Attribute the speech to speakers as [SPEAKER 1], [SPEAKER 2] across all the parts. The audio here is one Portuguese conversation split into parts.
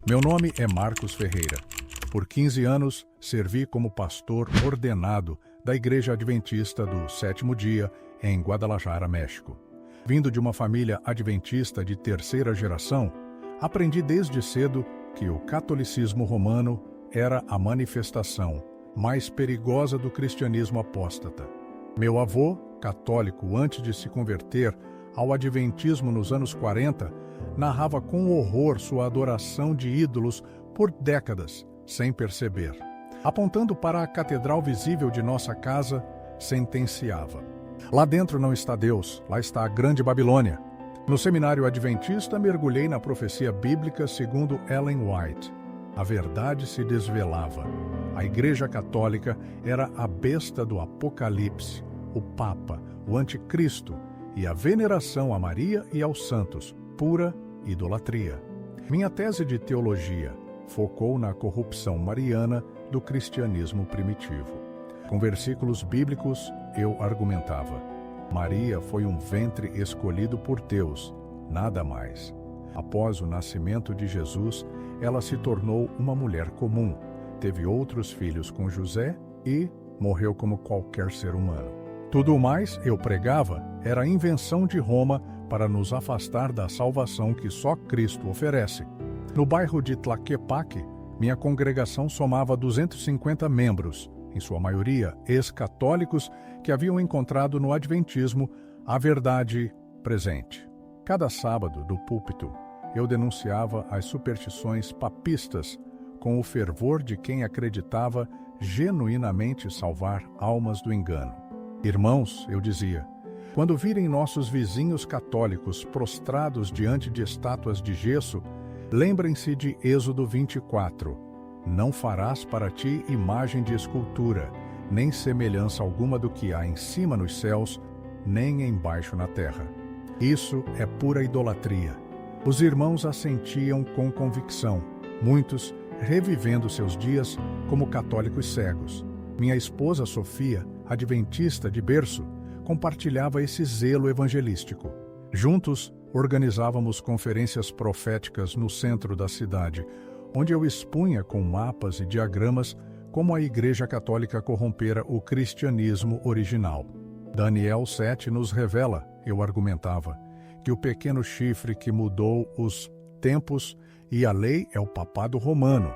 [SPEAKER 1] Meu nome é Marcos Ferreira. Por 15 anos, servi como pastor ordenado da Igreja Adventista do Sétimo Dia, em Guadalajara, México. Vindo de uma família adventista de terceira geração, aprendi desde cedo que o catolicismo romano era a manifestação mais perigosa do cristianismo apóstata. Meu avô, católico antes de se converter ao adventismo nos anos 40, narrava com horror sua adoração de ídolos por décadas, sem perceber. Apontando para a catedral visível de nossa casa, sentenciava: lá dentro não está Deus, lá está a Grande Babilônia. No seminário adventista, mergulhei na profecia bíblica segundo Ellen White. A verdade se desvelava. A Igreja Católica era a besta do Apocalipse, o Papa, o Anticristo, e a veneração a Maria e aos santos, pura idolatria. Minha tese de teologia focou na corrupção mariana do cristianismo primitivo. Com versículos bíblicos, eu argumentava: Maria foi um ventre escolhido por Deus, nada mais. Após o nascimento de Jesus, ela se tornou uma mulher comum, teve outros filhos com José e morreu como qualquer ser humano. Tudo o mais, eu pregava, era invenção de Roma para nos afastar da salvação que só Cristo oferece. No bairro de Tlaquepaque, minha congregação somava 250 membros, em sua maioria ex-católicos que haviam encontrado no adventismo a verdade presente. Cada sábado, do púlpito, eu denunciava as superstições papistas com o fervor de quem acreditava genuinamente salvar almas do engano. Irmãos, eu dizia, quando virem nossos vizinhos católicos prostrados diante de estátuas de gesso, lembrem-se de Êxodo 24. Não farás para ti imagem de escultura, nem semelhança alguma do que há em cima nos céus, nem embaixo na terra. Isso é pura idolatria. Os irmãos assentiam com convicção, muitos revivendo seus dias como católicos cegos. Minha esposa Sofia, adventista de berço, compartilhava esse zelo evangelístico. Juntos, organizávamos conferências proféticas no centro da cidade, onde eu expunha com mapas e diagramas como a Igreja Católica corrompera o cristianismo original. Daniel 7 nos revela, eu argumentava, que o pequeno chifre que mudou os tempos e a lei é o papado romano.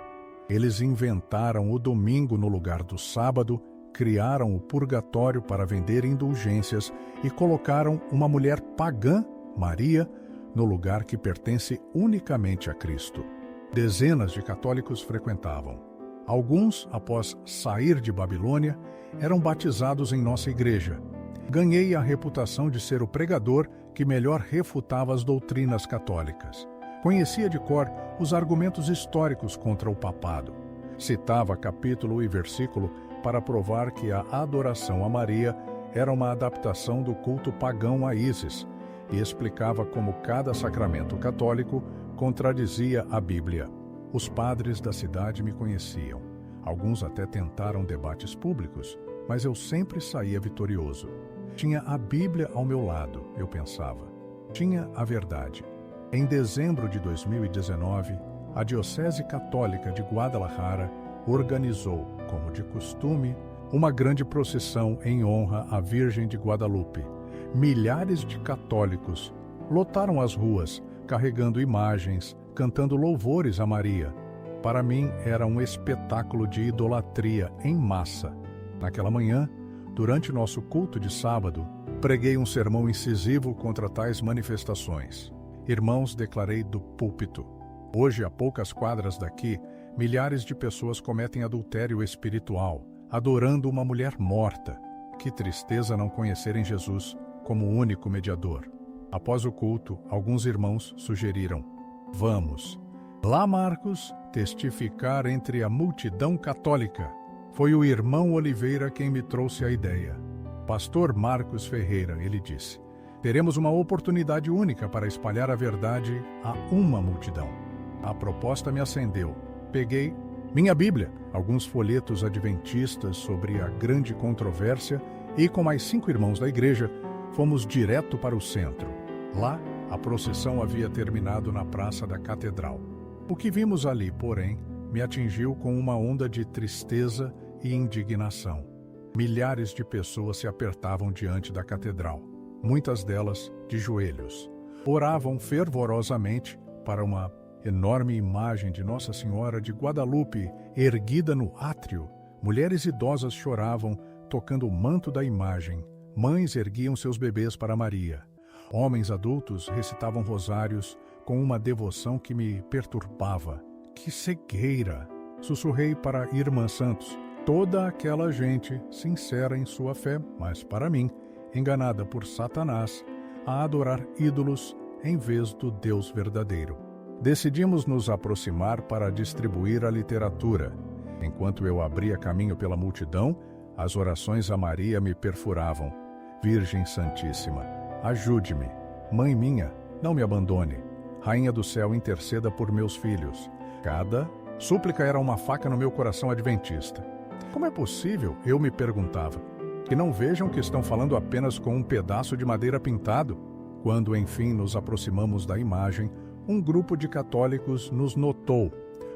[SPEAKER 1] Eles inventaram o domingo no lugar do sábado, criaram o purgatório para vender indulgências e colocaram uma mulher pagã, Maria, no lugar que pertence unicamente a Cristo. Dezenas de católicos frequentavam. Alguns, após sair de Babilônia, eram batizados em nossa igreja. Ganhei a reputação de ser o pregador que melhor refutava as doutrinas católicas. Conhecia de cor os argumentos históricos contra o papado. Citava capítulo e versículo para provar que a adoração a Maria era uma adaptação do culto pagão a Ísis e explicava como cada sacramento católico contradizia a Bíblia. Os padres da cidade me conheciam. Alguns até tentaram debates públicos, mas eu sempre saía vitorioso. Tinha a Bíblia ao meu lado, eu pensava. Tinha a verdade. Em dezembro de 2019, a Diocese Católica de Guadalajara organizou, como de costume, uma grande procissão em honra à Virgem de Guadalupe. Milhares de católicos lotaram as ruas, carregando imagens, cantando louvores a Maria. Para mim, era um espetáculo de idolatria em massa. Naquela manhã, durante nosso culto de sábado, preguei um sermão incisivo contra tais manifestações. Irmãos, declarei do púlpito: hoje, a poucas quadras daqui, milhares de pessoas cometem adultério espiritual, adorando uma mulher morta. Que tristeza não conhecerem Jesus como o único mediador. Após o culto, alguns irmãos sugeriram: vamos lá, Marcos, testificar entre a multidão católica. Foi o irmão Oliveira quem me trouxe a ideia. Pastor Marcos Ferreira, ele disse, teremos uma oportunidade única para espalhar a verdade a uma multidão. A proposta me acendeu. Peguei minha Bíblia, alguns folhetos adventistas sobre a grande controvérsia e, com mais 5 irmãos da igreja, fomos direto para o centro. Lá, a procissão havia terminado na Praça da Catedral. O que vimos ali, porém, me atingiu com uma onda de tristeza e indignação. Milhares de pessoas se apertavam diante da catedral, muitas delas de joelhos. Oravam fervorosamente para uma enorme imagem de Nossa Senhora de Guadalupe erguida no átrio. Mulheres idosas choravam, tocando o manto da imagem. Mães erguiam seus bebês para Maria. Homens adultos recitavam rosários com uma devoção que me perturbava. Que cegueira! Sussurrei para a irmã Santos. Toda aquela gente sincera em sua fé, mas para mim, enganada por Satanás, a adorar ídolos em vez do Deus verdadeiro. Decidimos nos aproximar para distribuir a literatura. Enquanto eu abria caminho pela multidão, as orações a Maria me perfuravam. Virgem Santíssima, ajude-me. Mãe minha, não me abandone. Rainha do céu, interceda por meus filhos. Cada súplica era uma faca no meu coração adventista. Como é possível, eu me perguntava, que não vejam que estão falando apenas com um pedaço de madeira pintado? Quando, enfim, nos aproximamos da imagem, um grupo de católicos nos notou,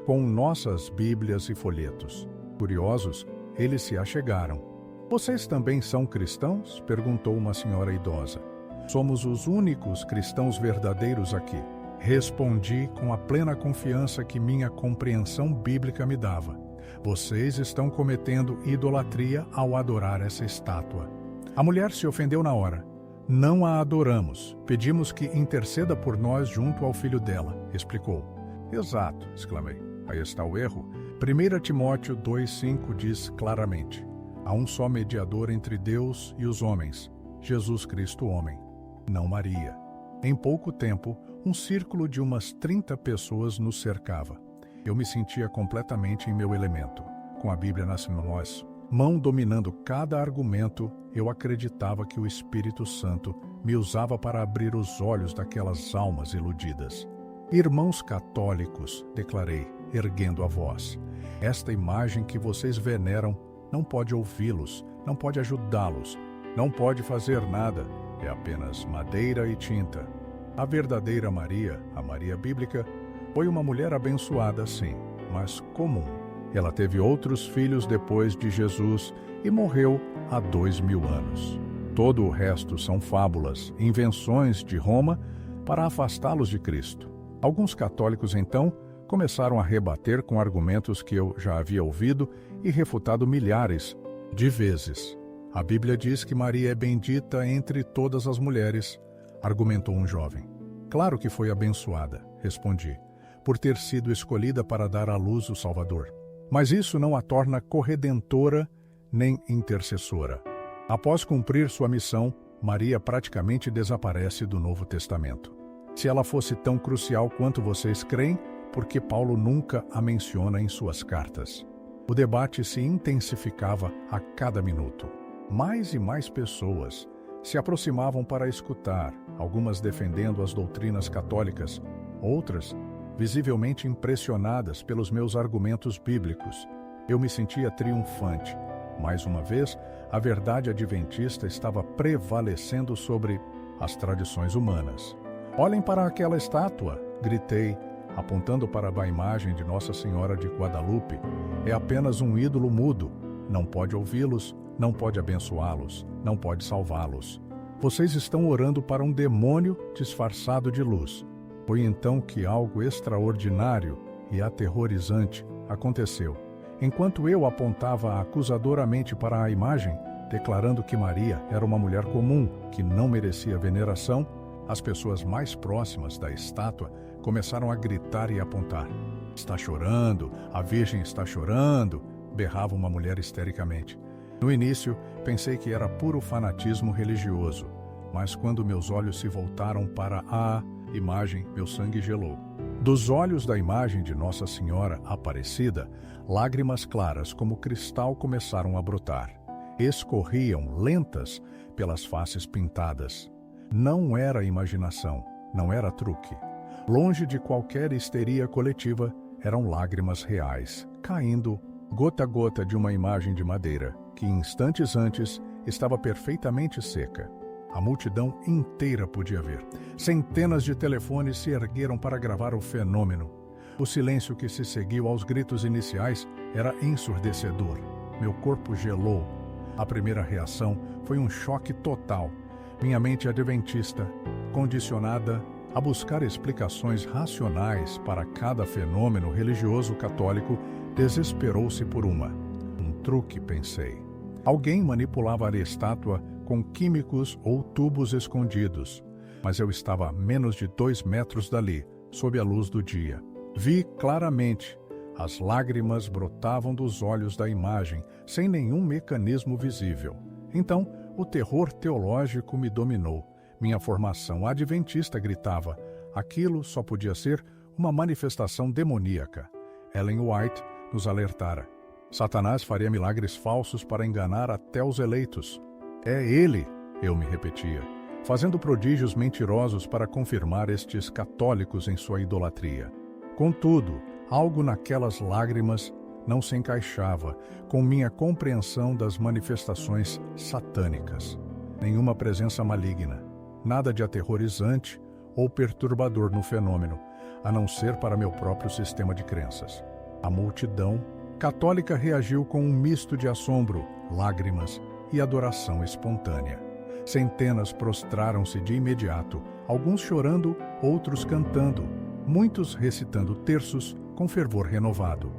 [SPEAKER 1] com nossas bíblias e folhetos. Curiosos, eles se achegaram. Vocês também são cristãos? Perguntou uma senhora idosa. Somos os únicos cristãos verdadeiros aqui. Respondi com a plena confiança que minha compreensão bíblica me dava. Vocês estão cometendo idolatria ao adorar essa estátua. A mulher se ofendeu na hora. Não a adoramos. Pedimos que interceda por nós junto ao filho dela, explicou. Exato, exclamei. Aí está o erro. 1 Timóteo 2,5 diz claramente: há um só mediador entre Deus e os homens, Jesus Cristo homem, não Maria. Em pouco tempo, um círculo de umas 30 pessoas nos cercava. Eu me sentia completamente em meu elemento. Com a Bíblia nas mãos, mão dominando cada argumento, eu acreditava que o Espírito Santo me usava para abrir os olhos daquelas almas iludidas. Irmãos católicos, declarei, erguendo a voz, esta imagem que vocês veneram não pode ouvi-los, não pode ajudá-los, não pode fazer nada, é apenas madeira e tinta. A verdadeira Maria, a Maria bíblica, foi uma mulher abençoada, sim, mas comum. Ela teve outros filhos depois de Jesus e morreu há 2000 anos. Todo o resto são fábulas, invenções de Roma para afastá-los de Cristo. Alguns católicos, então, começaram a rebater com argumentos que eu já havia ouvido e refutado milhares de vezes. A Bíblia diz que Maria é bendita entre todas as mulheres, argumentou um jovem. Claro que foi abençoada, respondi, por ter sido escolhida para dar à luz o Salvador. Mas isso não a torna corredentora nem intercessora. Após cumprir sua missão, Maria praticamente desaparece do Novo Testamento. Se ela fosse tão crucial quanto vocês creem, por que Paulo nunca a menciona em suas cartas? O debate se intensificava a cada minuto. Mais e mais pessoas se aproximavam para escutar, algumas defendendo as doutrinas católicas, outras visivelmente impressionadas pelos meus argumentos bíblicos. Eu me sentia triunfante. Mais uma vez, a verdade adventista estava prevalecendo sobre as tradições humanas. Olhem para aquela estátua, gritei, apontando para a imagem de Nossa Senhora de Guadalupe. É apenas um ídolo mudo. Não pode ouvi-los, não pode abençoá-los, não pode salvá-los. Vocês estão orando para um demônio disfarçado de luz. Foi então que algo extraordinário e aterrorizante aconteceu. Enquanto eu apontava acusadoramente para a imagem, declarando que Maria era uma mulher comum que não merecia veneração, as pessoas mais próximas da estátua começaram a gritar e apontar. Está chorando, a Virgem está chorando, berrava uma mulher histericamente. No início, pensei que era puro fanatismo religioso, mas quando meus olhos se voltaram para a imagem, meu sangue gelou. Dos olhos da imagem de Nossa Senhora Aparecida, lágrimas claras como cristal começaram a brotar. Escorriam, lentas, pelas faces pintadas. Não era imaginação, não era truque. Longe de qualquer histeria coletiva, eram lágrimas reais, caindo gota a gota de uma imagem de madeira, que instantes antes estava perfeitamente seca. A multidão inteira podia ver. Centenas de telefones se ergueram para gravar o fenômeno. O silêncio que se seguiu aos gritos iniciais era ensurdecedor. Meu corpo gelou. A primeira reação foi um choque total. Minha mente adventista, condicionada a buscar explicações racionais para cada fenômeno religioso católico, desesperou-se por uma. Um truque, pensei. Alguém manipulava a estátua com químicos ou tubos escondidos, mas eu estava a menos de 2 metros dali, sob a luz do dia. Vi claramente. As lágrimas brotavam dos olhos da imagem, sem nenhum mecanismo visível. Então, o terror teológico me dominou. Minha formação adventista gritava. Aquilo só podia ser uma manifestação demoníaca. Ellen White nos alertara. Satanás faria milagres falsos para enganar até os eleitos. É ele, eu me repetia, fazendo prodígios mentirosos para confirmar estes católicos em sua idolatria. Contudo, algo naquelas lágrimas não se encaixava com minha compreensão das manifestações satânicas. Nenhuma presença maligna, nada de aterrorizante ou perturbador no fenômeno, a não ser para meu próprio sistema de crenças. A multidão católica reagiu com um misto de assombro, lágrimas e adoração espontânea. Centenas prostraram-se de imediato, alguns chorando, outros cantando, muitos recitando terços com fervor renovado.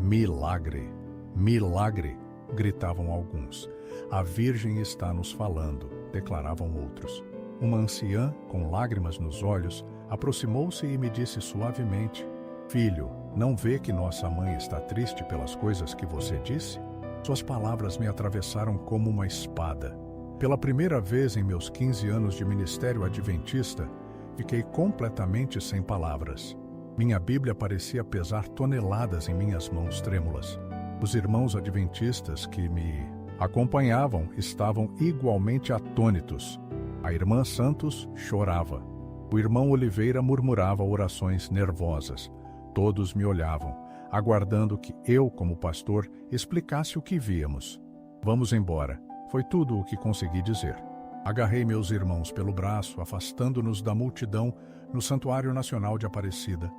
[SPEAKER 1] Milagre! Milagre! Gritavam alguns. A Virgem está nos falando, declaravam outros. Uma anciã, com lágrimas nos olhos, aproximou-se e me disse suavemente: Filho, não vê que nossa mãe está triste pelas coisas que você disse? Suas palavras me atravessaram como uma espada. Pela primeira vez em meus 15 anos de ministério adventista, fiquei completamente sem palavras. Minha Bíblia parecia pesar toneladas em minhas mãos trêmulas. Os irmãos adventistas que me acompanhavam estavam igualmente atônitos. A irmã Santos chorava. O irmão Oliveira murmurava orações nervosas. Todos me olhavam, aguardando que eu, como pastor, explicasse o que víamos. Vamos embora. Foi tudo o que consegui dizer. Agarrei meus irmãos pelo braço, afastando-nos da multidão no Santuário Nacional de Aparecida.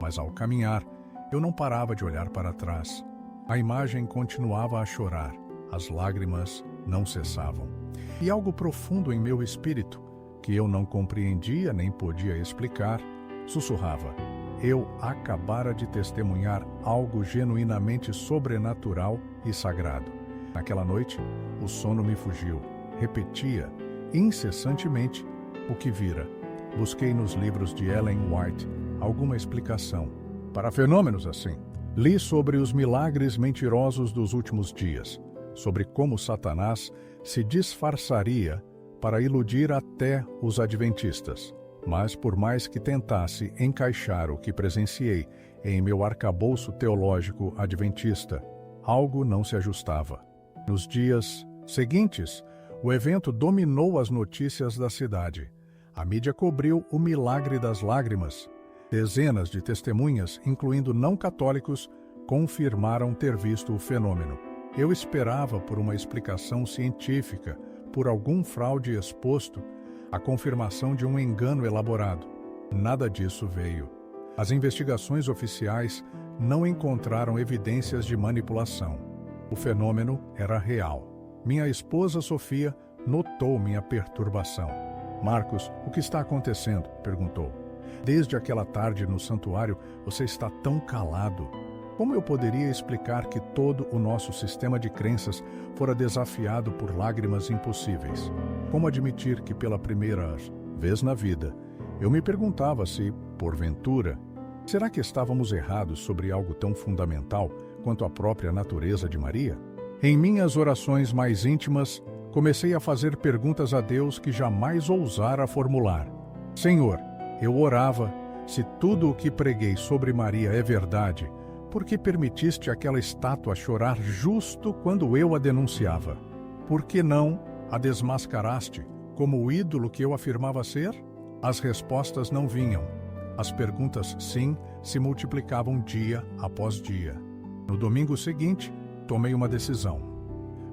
[SPEAKER 1] Mas ao caminhar, eu não parava de olhar para trás. A imagem continuava a chorar. As lágrimas não cessavam. E algo profundo em meu espírito, que eu não compreendia nem podia explicar, sussurrava. Eu acabara de testemunhar algo genuinamente sobrenatural e sagrado. Naquela noite, o sono me fugiu. Repetia, incessantemente, o que vira. Busquei nos livros de Ellen White alguma explicação para fenômenos assim. Li sobre os milagres mentirosos dos últimos dias, sobre como Satanás se disfarçaria para iludir até os adventistas. Mas por mais que tentasse encaixar o que presenciei em meu arcabouço teológico adventista, algo não se ajustava. Nos dias seguintes, o evento dominou as notícias da cidade. A mídia cobriu o milagre das lágrimas. Dezenas de testemunhas, incluindo não católicos, confirmaram ter visto o fenômeno. Eu esperava por uma explicação científica, por algum fraude exposto, a confirmação de um engano elaborado. Nada disso veio. As investigações oficiais não encontraram evidências de manipulação. O fenômeno era real. Minha esposa Sofia notou minha perturbação. Marcos, o que está acontecendo? Perguntou. Desde aquela tarde no santuário, você está tão calado. Como eu poderia explicar que todo o nosso sistema de crenças fora desafiado por lágrimas impossíveis? Como admitir que pela primeira vez na vida, eu me perguntava se, porventura, será que estávamos errados sobre algo tão fundamental quanto a própria natureza de Maria? Em minhas orações mais íntimas, comecei a fazer perguntas a Deus que jamais ousara formular. Senhor, eu orava, se tudo o que preguei sobre Maria é verdade, por que permitiste aquela estátua chorar justo quando eu a denunciava? Por que não a desmascaraste como o ídolo que eu afirmava ser? As respostas não vinham. As perguntas, sim, se multiplicavam dia após dia. No domingo seguinte, tomei uma decisão: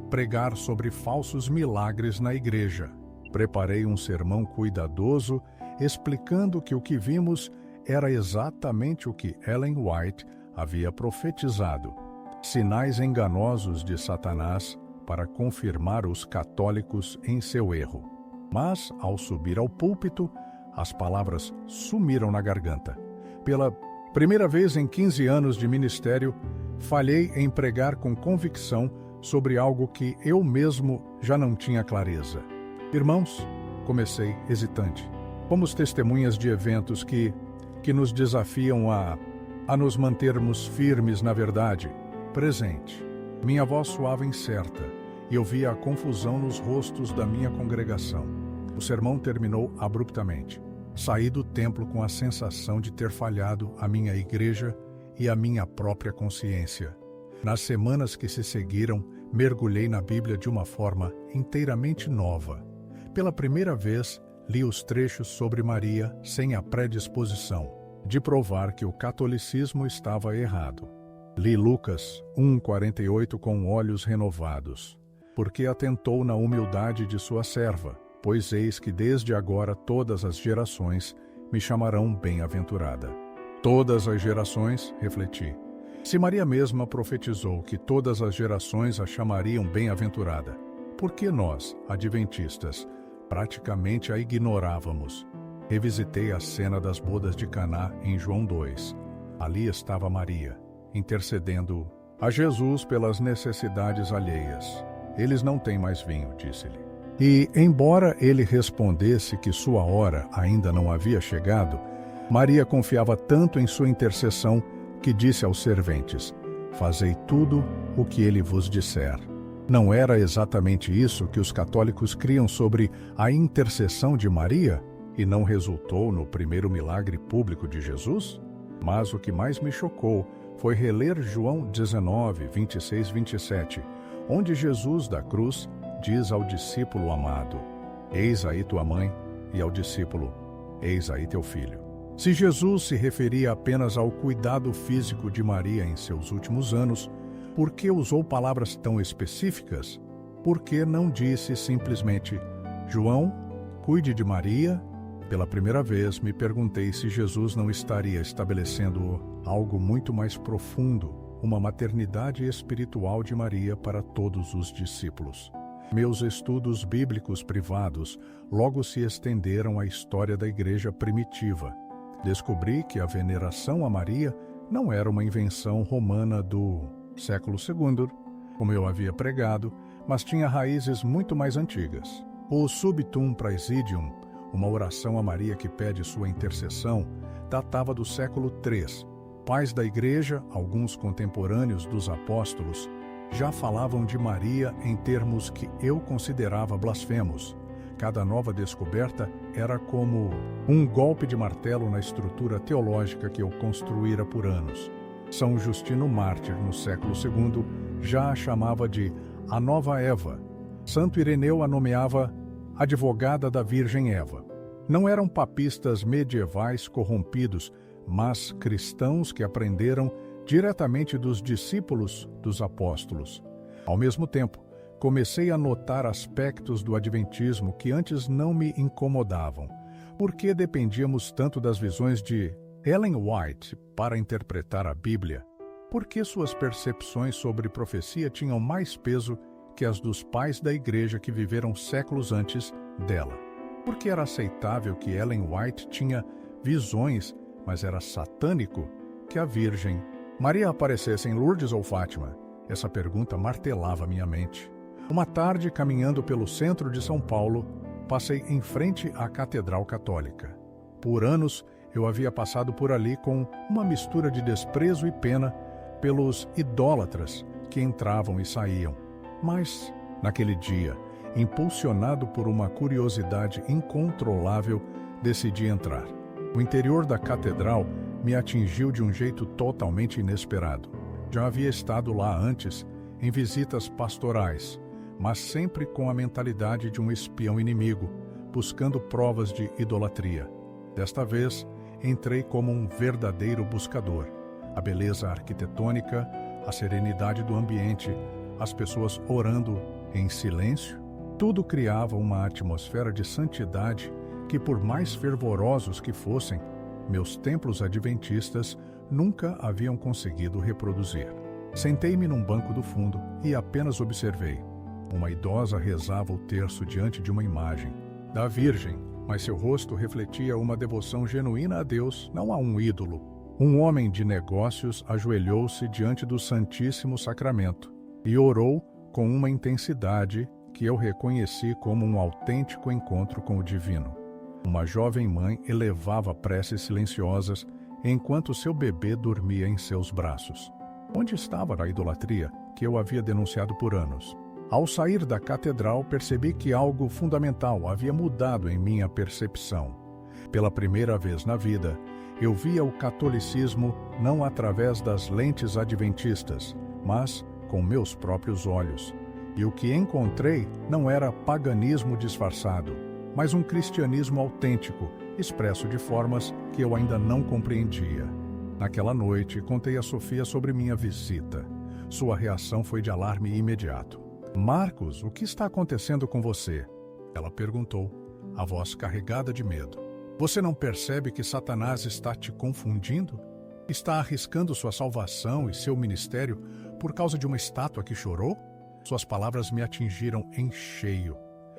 [SPEAKER 1] pregar sobre falsos milagres na igreja. Preparei um sermão cuidadoso, explicando que o que vimos era exatamente o que Ellen White havia profetizado: sinais enganosos de Satanás para confirmar os católicos em seu erro. Mas, ao subir ao púlpito, as palavras sumiram na garganta. Pela primeira vez em 15 anos de ministério, falhei em pregar com convicção sobre algo que eu mesmo já não tinha clareza. Irmãos, comecei hesitante. Fomos testemunhas de eventos que nos desafiam a nos mantermos firmes na verdade, presente. Minha voz soava incerta e eu via a confusão nos rostos da minha congregação. O sermão terminou abruptamente. Saí do templo com a sensação de ter falhado a minha igreja e a minha própria consciência. Nas semanas que se seguiram, mergulhei na Bíblia de uma forma inteiramente nova. Pela primeira vez, li os trechos sobre Maria sem a predisposição de provar que o catolicismo estava errado. Li Lucas 1:48 com olhos renovados, porque atentou na humildade de sua serva, pois eis que desde agora todas as gerações me chamarão bem-aventurada. Todas as gerações, refleti. Se Maria mesma profetizou que todas as gerações a chamariam bem-aventurada, por que nós, adventistas, praticamente a ignorávamos? Revisitei a cena das bodas de Caná em João 2. Ali estava Maria, intercedendo a Jesus pelas necessidades alheias. Eles não têm mais vinho, disse-lhe. E, embora ele respondesse que sua hora ainda não havia chegado, Maria confiava tanto em sua intercessão que disse aos serventes: fazei tudo o que ele vos disser. Não era exatamente isso que os católicos criam sobre a intercessão de Maria e não resultou no primeiro milagre público de Jesus? Mas o que mais me chocou foi reler João 19, 26, 27, onde Jesus da cruz diz ao discípulo amado: eis aí tua mãe, e ao discípulo: eis aí teu filho. Se Jesus se referia apenas ao cuidado físico de Maria em seus últimos anos, por que usou palavras tão específicas? Por que não disse simplesmente: João, cuide de Maria? Pela primeira vez me perguntei se Jesus não estaria estabelecendo algo muito mais profundo, uma maternidade espiritual de Maria para todos os discípulos. Meus estudos bíblicos privados logo se estenderam à história da igreja primitiva. Descobri que a veneração a Maria não era uma invenção romana do século II, como eu havia pregado, mas tinha raízes muito mais antigas. O Subtum Praesidium, uma oração a Maria que pede sua intercessão, datava do século III. Pais da igreja, alguns contemporâneos dos apóstolos, já falavam de Maria em termos que eu considerava blasfemos. Cada nova descoberta era como um golpe de martelo na estrutura teológica que eu construíra por anos. São Justino Mártir, no século II, já a chamava de a Nova Eva. Santo Ireneu a nomeava advogada da Virgem Eva. Não eram papistas medievais corrompidos, mas cristãos que aprenderam diretamente dos discípulos dos apóstolos. Ao mesmo tempo, comecei a notar aspectos do adventismo que antes não me incomodavam. Por que dependíamos tanto das visões de Ellen White para interpretar a Bíblia? Por que suas percepções sobre profecia tinham mais peso que as dos pais da igreja que viveram séculos antes dela? Por que era aceitável que Ellen White tinha visões, mas era satânico que a Virgem Maria aparecesse em Lourdes ou Fátima? Essa pergunta martelava minha mente. Uma tarde, caminhando pelo centro de São Paulo, passei em frente à Catedral Católica. Por anos, eu havia passado por ali com uma mistura de desprezo e pena pelos idólatras que entravam e saíam. Mas, naquele dia, impulsionado por uma curiosidade incontrolável, decidi entrar. O interior da catedral me atingiu de um jeito totalmente inesperado. Já havia estado lá antes, em visitas pastorais, mas sempre com a mentalidade de um espião inimigo, buscando provas de idolatria. Desta vez, entrei como um verdadeiro buscador. A beleza arquitetônica, a serenidade do ambiente, as pessoas orando em silêncio, tudo criava uma atmosfera de santidade que, por mais fervorosos que fossem, meus templos adventistas nunca haviam conseguido reproduzir. Sentei-me num banco do fundo e apenas observei. Uma idosa rezava o terço diante de uma imagem da Virgem, mas seu rosto refletia uma devoção genuína a Deus, não a um ídolo. Um homem de negócios ajoelhou-se diante do Santíssimo Sacramento e orou com uma intensidade que eu reconheci como um autêntico encontro com o divino. Uma jovem mãe elevava preces silenciosas enquanto seu bebê dormia em seus braços. Onde estava a idolatria que eu havia denunciado por anos? Ao sair da catedral, percebi que algo fundamental havia mudado em minha percepção. Pela primeira vez na vida, eu via o catolicismo não através das lentes adventistas, mas com meus próprios olhos. E o que encontrei não era paganismo disfarçado, mas um cristianismo autêntico, expresso de formas que eu ainda não compreendia. Naquela noite, contei a Sofia sobre minha visita. Sua reação foi de alarme imediato. "Marcos, o que está acontecendo com você?" Ela perguntou, a voz carregada de medo. "Você não percebe que Satanás está te confundindo? Está arriscando sua salvação e seu ministério por causa de uma estátua que chorou?" Suas palavras me atingiram em cheio.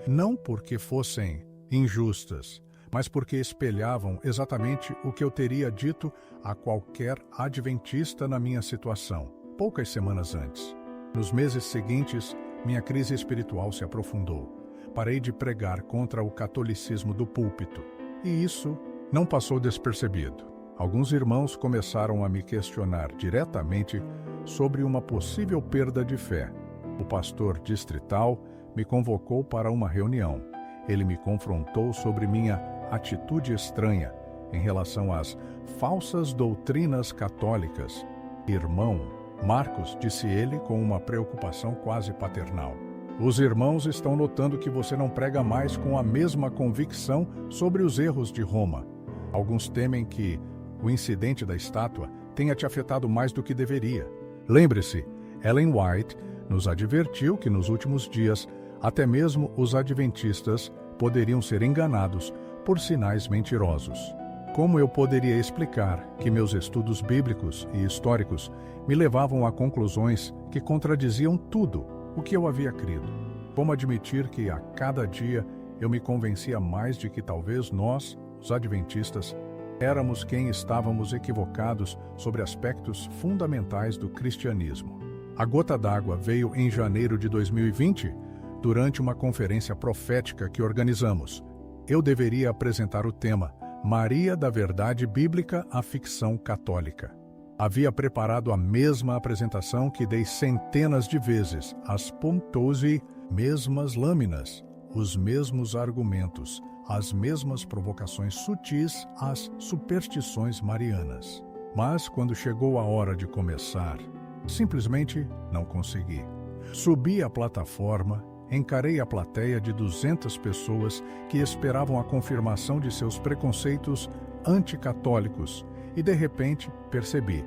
[SPEAKER 1] Não porque fossem injustas, mas porque espelhavam exatamente o que eu teria dito a qualquer adventista na minha situação, poucas semanas antes. Nos meses seguintes, minha crise espiritual se aprofundou. Parei de pregar contra o catolicismo do púlpito, e isso não passou despercebido. Alguns irmãos começaram a me questionar diretamente sobre uma possível perda de fé. O pastor distrital me convocou para uma reunião. Ele me confrontou sobre minha atitude estranha em relação às falsas doutrinas católicas. "Irmão Marcos", disse ele com uma preocupação quase paternal, "os irmãos estão notando que você não prega mais com a mesma convicção sobre os erros de Roma. Alguns temem que o incidente da estátua tenha te afetado mais do que deveria. Lembre-se, Ellen White nos advertiu que nos últimos dias, até mesmo os adventistas poderiam ser enganados por sinais mentirosos. Como eu poderia explicar que meus estudos bíblicos e históricos me levavam a conclusões que contradiziam tudo o que eu havia crido? Como admitir que a cada dia eu me convencia mais de que talvez nós, os adventistas, éramos quem estávamos equivocados sobre aspectos fundamentais do cristianismo? A gota d'água veio em janeiro de 2020, durante uma conferência profética que organizamos. Eu deveria apresentar o tema Maria da Verdade Bíblica à Ficção Católica. Havia preparado a mesma apresentação que dei centenas de vezes, as pontosi, mesmas lâminas, os mesmos argumentos, as mesmas provocações sutis às superstições marianas. Mas, quando chegou a hora de começar, simplesmente não consegui. Subi à plataforma, encarei a plateia de 200 pessoas que esperavam a confirmação de seus preconceitos anticatólicos e, de repente, percebi.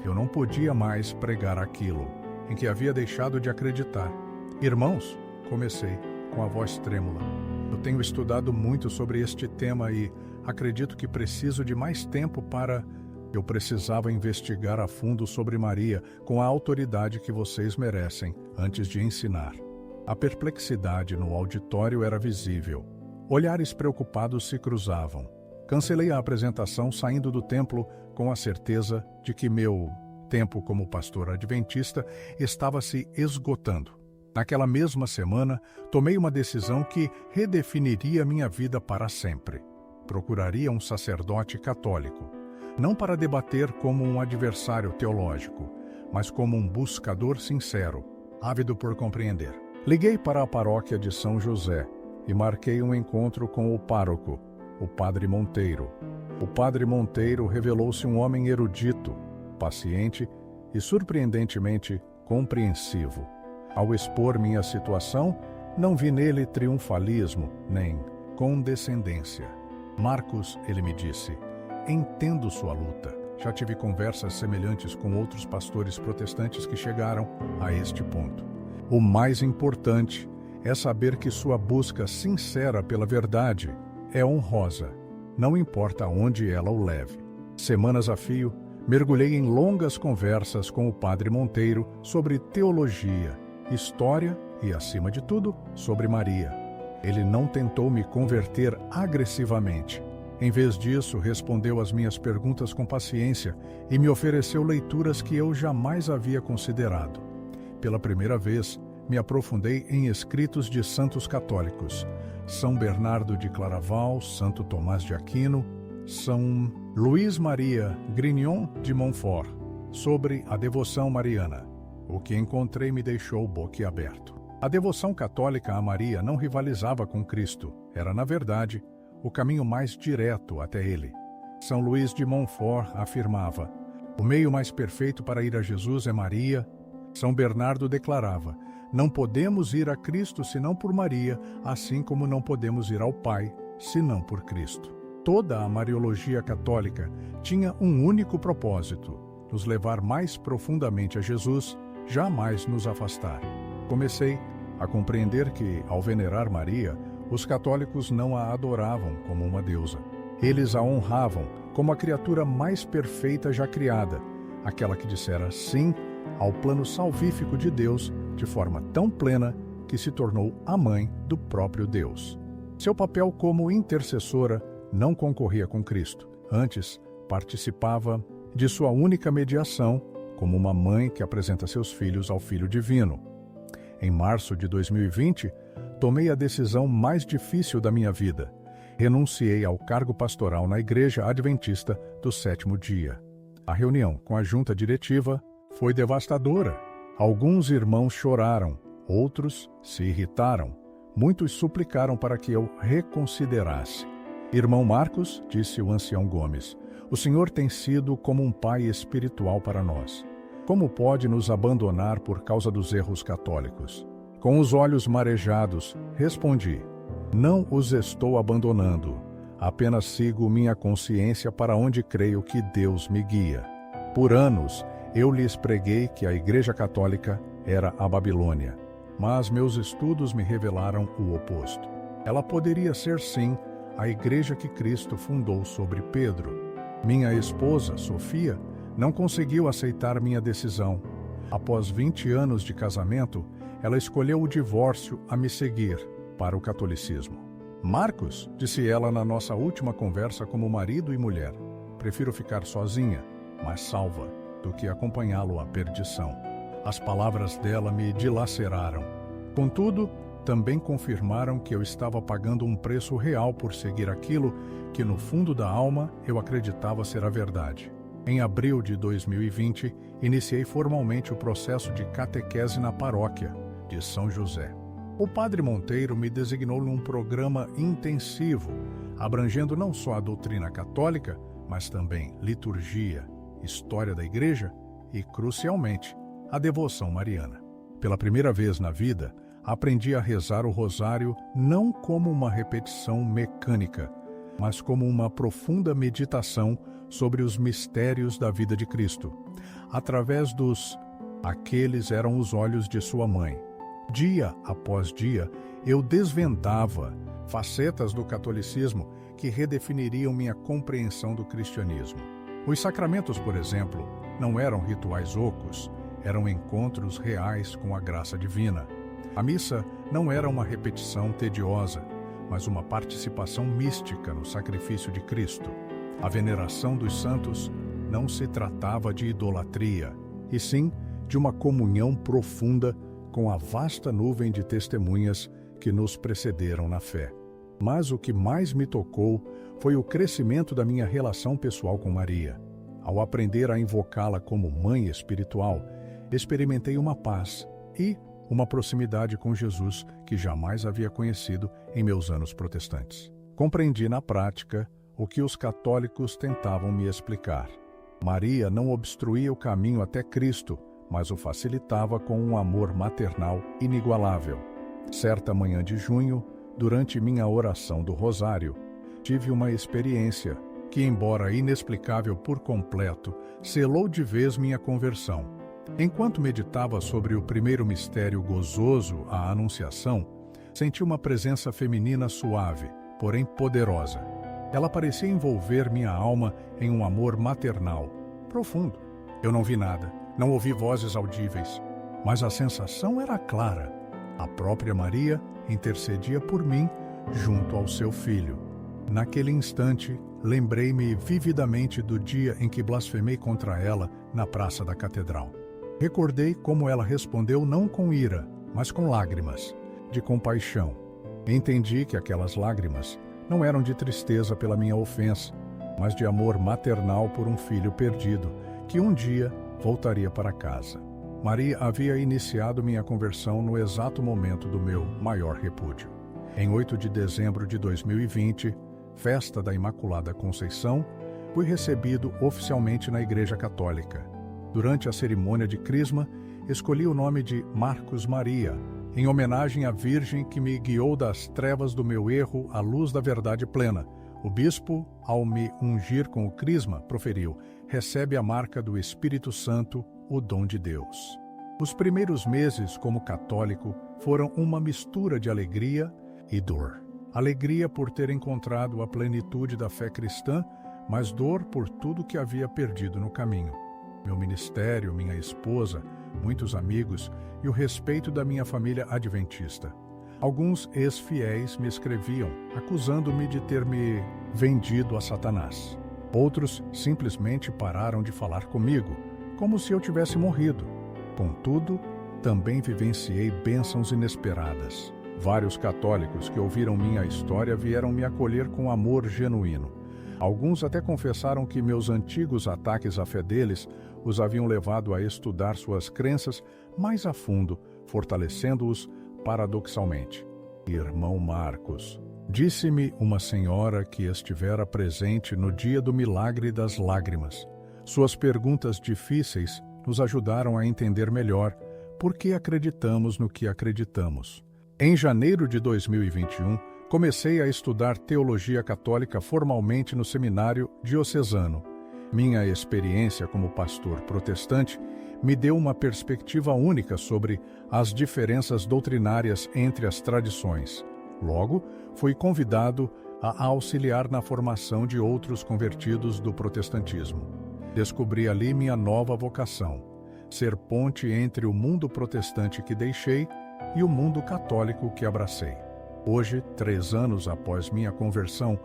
[SPEAKER 1] Eu não podia mais pregar aquilo em que havia deixado de acreditar. "Irmãos", comecei, com a voz trêmula, "eu tenho estudado muito sobre este tema e acredito que preciso de mais tempo para... Eu precisava investigar a fundo sobre Maria com a autoridade que vocês merecem antes de ensinar." A perplexidade no auditório era visível. Olhares preocupados se cruzavam. Cancelei a apresentação saindo do templo com a certeza de que meu tempo como pastor adventista estava se esgotando. Naquela mesma semana, tomei uma decisão que redefiniria minha vida para sempre. Procuraria um sacerdote católico, não para debater como um adversário teológico, mas como um buscador sincero, ávido por compreender. Liguei para a paróquia de São José e marquei um encontro com o pároco, o Padre Monteiro. O Padre Monteiro revelou-se um homem erudito, paciente e surpreendentemente compreensivo. Ao expor minha situação, não vi nele triunfalismo nem condescendência. "Marcos", ele me disse, "entendo sua luta. Já tive conversas semelhantes com outros pastores protestantes que chegaram a este ponto. O mais importante é saber que sua busca sincera pela verdade é honrosa, não importa onde ela o leve. Semanas a fio, mergulhei em longas conversas com o padre Monteiro sobre teologia, história e, acima de tudo, sobre Maria. Ele não tentou me converter agressivamente. Em vez disso, respondeu às minhas perguntas com paciência e me ofereceu leituras que eu jamais havia considerado. Pela primeira vez, me aprofundei em escritos de santos católicos: São Bernardo de Claraval, Santo Tomás de Aquino, São Luís Maria Grignon de Montfort, sobre a devoção mariana. O que encontrei me deixou boquiaberto. A devoção católica a Maria não rivalizava com Cristo. Era, na verdade, o caminho mais direto até ele. São Luís de Montfort afirmava: o meio mais perfeito para ir a Jesus é Maria. São Bernardo declarava: não podemos ir a Cristo senão por Maria, assim como não podemos ir ao Pai senão por Cristo. Toda a Mariologia católica tinha um único propósito: nos levar mais profundamente a Jesus, jamais nos afastar. Comecei a compreender que, ao venerar Maria, os católicos não a adoravam como uma deusa. Eles a honravam como a criatura mais perfeita já criada, aquela que dissera sim ao plano salvífico de Deus de forma tão plena que se tornou a mãe do próprio Deus. Seu papel como intercessora não concorria com Cristo. Antes, participava de sua única mediação, como uma mãe que apresenta seus filhos ao Filho Divino. Em março de 2020, tomei a decisão mais difícil da minha vida. Renunciei ao cargo pastoral na Igreja Adventista do Sétimo Dia. A reunião com a junta diretiva foi devastadora. Alguns irmãos choraram, outros se irritaram. Muitos suplicaram para que eu reconsiderasse. Irmão Marcos, disse o ancião Gomes, o senhor tem sido como um pai espiritual para nós. Como pode nos abandonar por causa dos erros católicos? Com os olhos marejados, respondi: não os estou abandonando. Apenas sigo minha consciência para onde creio que Deus me guia. Por anos, eu lhes preguei que a Igreja Católica era a Babilônia. Mas meus estudos me revelaram o oposto. Ela poderia ser, sim, a igreja que Cristo fundou sobre Pedro. Minha esposa, Sofia, não conseguiu aceitar minha decisão. Após 20 anos de casamento, ela escolheu o divórcio a me seguir para o catolicismo. Marcos, disse ela na nossa última conversa como marido e mulher, prefiro ficar sozinha, mas salva, do que acompanhá-lo à perdição. As palavras dela me dilaceraram. Contudo, também confirmaram que eu estava pagando um preço real por seguir aquilo que, no fundo da alma, eu acreditava ser a verdade. Em abril de 2020, iniciei formalmente o processo de catequese na paróquia de São José. O padre Monteiro me designou num programa intensivo, abrangendo não só a doutrina católica, mas também liturgia, história da igreja e, crucialmente, a devoção mariana. Pela primeira vez na vida, aprendi a rezar o rosário não como uma repetição mecânica, mas como uma profunda meditação sobre os mistérios da vida de Cristo. Através dos aqueles eram os olhos de sua mãe. Dia após dia, eu desvendava facetas do catolicismo que redefiniriam minha compreensão do cristianismo. Os sacramentos, por exemplo, não eram rituais ocos, eram encontros reais com a graça divina. A missa não era uma repetição tediosa, mas uma participação mística no sacrifício de Cristo. A veneração dos santos não se tratava de idolatria, e sim de uma comunhão profunda com a vasta nuvem de testemunhas que nos precederam na fé. Mas o que mais me tocou foi o crescimento da minha relação pessoal com Maria. Ao aprender a invocá-la como mãe espiritual, experimentei uma paz e uma proximidade com Jesus que jamais havia conhecido em meus anos protestantes. Compreendi na prática o que os católicos tentavam me explicar. Maria não obstruía o caminho até Cristo, mas o facilitava com um amor maternal inigualável. Certa manhã de junho, durante minha oração do Rosário, tive uma experiência que, embora inexplicável por completo, selou de vez minha conversão. Enquanto meditava sobre o primeiro mistério gozoso, a Anunciação, senti uma presença feminina suave, porém poderosa. Ela parecia envolver minha alma em um amor maternal, profundo. Eu não vi nada, não ouvi vozes audíveis, mas a sensação era clara. A própria Maria intercedia por mim junto ao seu filho. Naquele instante, lembrei-me vividamente do dia em que blasfemei contra ela na praça da catedral. Recordei como ela respondeu não com ira, mas com lágrimas, de compaixão. Entendi que aquelas lágrimas não eram de tristeza pela minha ofensa, mas de amor maternal por um filho perdido, que um dia voltaria para casa. Maria havia iniciado minha conversão no exato momento do meu maior repúdio. Em 8 de dezembro de 2020, festa da Imaculada Conceição, fui recebido oficialmente na Igreja Católica. Durante a cerimônia de crisma, escolhi o nome de Marcos Maria, em homenagem à Virgem que me guiou das trevas do meu erro à luz da verdade plena. O bispo, ao me ungir com o crisma, proferiu: recebe a marca do Espírito Santo, o dom de Deus. Os primeiros meses como católico foram uma mistura de alegria e dor. Alegria por ter encontrado a plenitude da fé cristã, mas dor por tudo que havia perdido no caminho. Meu ministério, minha esposa, muitos amigos e o respeito da minha família adventista. Alguns ex-fiéis me escreviam, acusando-me de ter me vendido a Satanás. Outros simplesmente pararam de falar comigo, como se eu tivesse morrido. Contudo, também vivenciei bênçãos inesperadas. Vários católicos que ouviram minha história vieram me acolher com amor genuíno. Alguns até confessaram que meus antigos ataques à fé deles os haviam levado a estudar suas crenças mais a fundo, fortalecendo-os paradoxalmente. Irmão Marcos, disse-me uma senhora que estivera presente no dia do milagre das lágrimas. Suas perguntas difíceis nos ajudaram a entender melhor por que acreditamos no que acreditamos. Em janeiro de 2021, comecei a estudar teologia católica formalmente no seminário diocesano. Minha experiência como pastor protestante me deu uma perspectiva única sobre as diferenças doutrinárias entre as tradições. Logo, fui convidado a auxiliar na formação de outros convertidos do protestantismo. Descobri ali minha nova vocação: ser ponte entre o mundo protestante que deixei e o mundo católico que abracei. Hoje, 3 anos após minha conversão,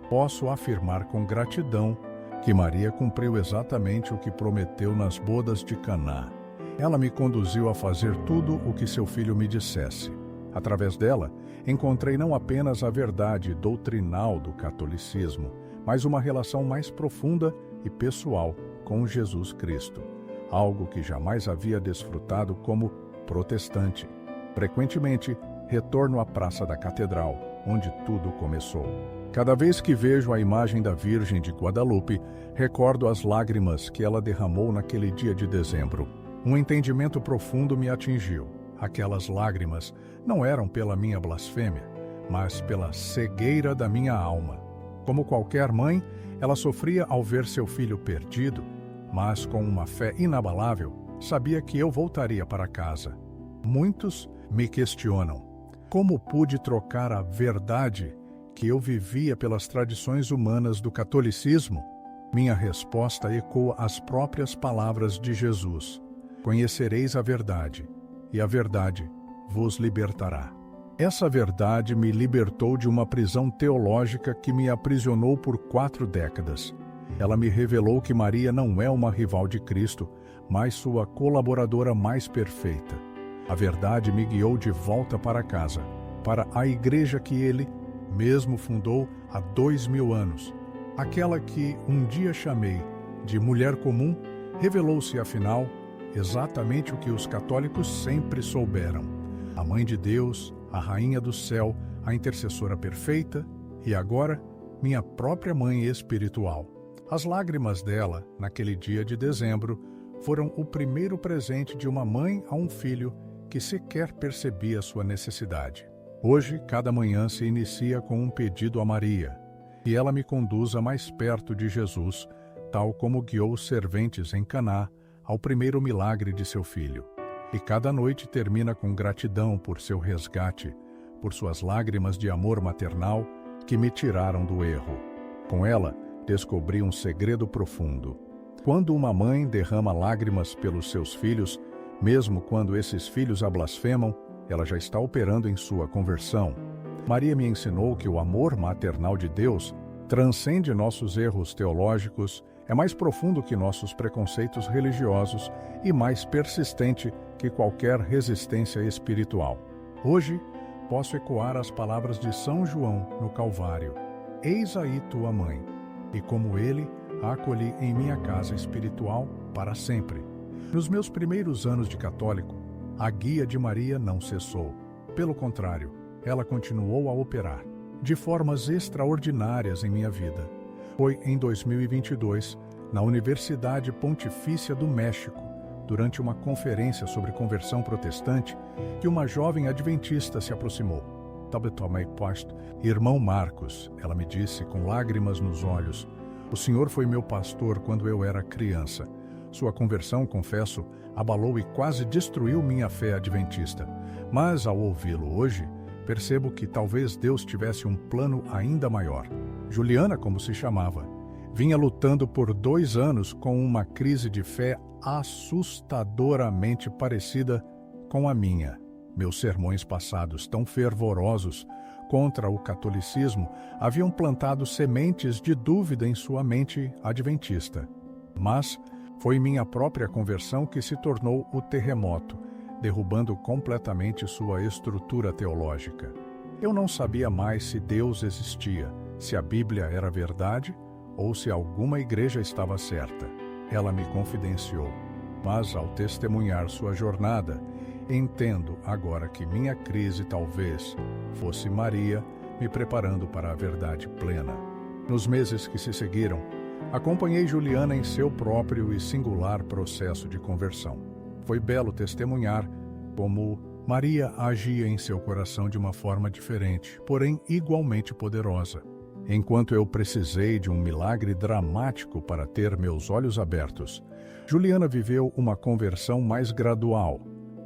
[SPEAKER 1] posso afirmar com gratidão que Maria cumpriu exatamente o que prometeu nas bodas de Caná. Ela me conduziu a fazer tudo o que seu filho me dissesse. Através dela, encontrei não apenas a verdade doutrinal do catolicismo, mas uma relação mais profunda e pessoal com Jesus Cristo, algo que jamais havia desfrutado como protestante. Frequentemente, retorno à Praça da Catedral, onde tudo começou. Cada vez que vejo a imagem da Virgem de Guadalupe, recordo as lágrimas que ela derramou naquele dia de dezembro. Um entendimento profundo me atingiu. Aquelas lágrimas não eram pela minha blasfêmia, mas pela cegueira da minha alma. Como qualquer mãe, ela sofria ao ver seu filho perdido, mas com uma fé inabalável, sabia que eu voltaria para casa. Muitos me questionam: como pude trocar a verdade que eu vivia pelas tradições humanas do catolicismo? Minha resposta ecoa as próprias palavras de Jesus: conhecereis a verdade, e a verdade vos libertará. Essa verdade me libertou de uma prisão teológica que me aprisionou por 4 décadas. Ela me revelou que Maria não é uma rival de Cristo, mas sua colaboradora mais perfeita. A verdade me guiou de volta para casa, para a igreja que ele mesmo fundou há 2000 anos. Aquela que um dia chamei de mulher comum, revelou-se afinal exatamente o que os católicos sempre souberam: a Mãe de Deus, a Rainha do Céu, a intercessora perfeita e agora minha própria mãe espiritual. As lágrimas dela, naquele dia de dezembro, foram o primeiro presente de uma mãe a um filho que sequer percebia sua necessidade. Hoje, cada manhã se inicia com um pedido a Maria, e ela me conduza mais perto de Jesus, tal como guiou os serventes em Caná ao primeiro milagre de seu filho. E cada noite termina com gratidão por seu resgate, por suas lágrimas de amor maternal que me tiraram do erro. Com ela, descobri um segredo profundo. Quando uma mãe derrama lágrimas pelos seus filhos, mesmo quando esses filhos a blasfemam, ela já está operando em sua conversão. Maria me ensinou que o amor maternal de Deus transcende nossos erros teológicos, é mais profundo que nossos preconceitos religiosos e mais persistente que qualquer resistência espiritual. Hoje, posso ecoar as palavras de São João no Calvário: Eis aí tua mãe, e como ele, a acolhi em minha casa espiritual para sempre. Nos meus primeiros anos de católico, a guia de Maria não cessou. Pelo contrário, ela continuou a operar de formas extraordinárias em minha vida. Foi em 2022, na Universidade Pontifícia do México, durante uma conferência sobre conversão protestante, que uma jovem adventista se aproximou. Irmão Marcos, ela me disse com lágrimas nos olhos, o senhor foi meu pastor quando eu era criança. Sua conversão, confesso, abalou e quase destruiu minha fé adventista. Mas, ao ouvi-lo hoje, percebo que talvez Deus tivesse um plano ainda maior. Juliana, como se chamava, vinha lutando por 2 anos com uma crise de fé assustadoramente parecida com a minha. Meus sermões passados, tão fervorosos contra o catolicismo, haviam plantado sementes de dúvida em sua mente adventista. Mas foi minha própria conversão que se tornou o terremoto, derrubando completamente sua estrutura teológica. Eu não sabia mais se Deus existia, se a Bíblia era verdade ou se alguma igreja estava certa. Ela me confidenciou, mas ao testemunhar sua jornada, entendo agora que minha crise talvez fosse Maria me preparando para a verdade plena. Nos meses que se seguiram, acompanhei Juliana em seu próprio e singular processo de conversão. Foi belo testemunhar como Maria agia em seu coração de uma forma diferente, porém igualmente poderosa. Enquanto eu precisei de um milagre dramático para ter meus olhos abertos, Juliana viveu uma conversão mais gradual,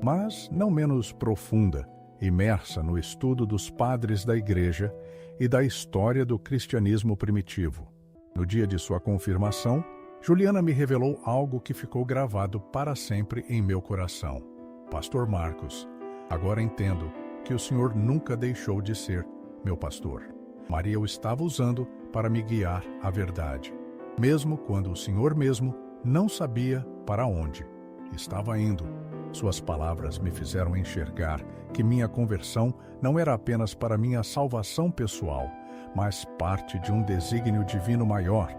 [SPEAKER 1] mas não menos profunda, imersa no estudo dos padres da Igreja e da história do cristianismo primitivo. No dia de sua confirmação, Juliana me revelou algo que ficou gravado para sempre em meu coração. Pastor Marcos, agora entendo que o Senhor nunca deixou de ser meu pastor. Maria o estava usando para me guiar à verdade, mesmo quando o Senhor mesmo não sabia para onde estava indo. Suas palavras me fizeram enxergar que minha conversão não era apenas para minha salvação pessoal, mas parte de um desígnio divino maior,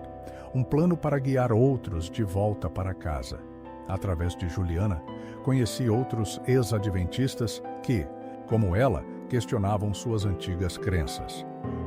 [SPEAKER 1] um plano para guiar outros de volta para casa. Através de Juliana, conheci outros ex-adventistas que, como ela, questionavam suas antigas crenças.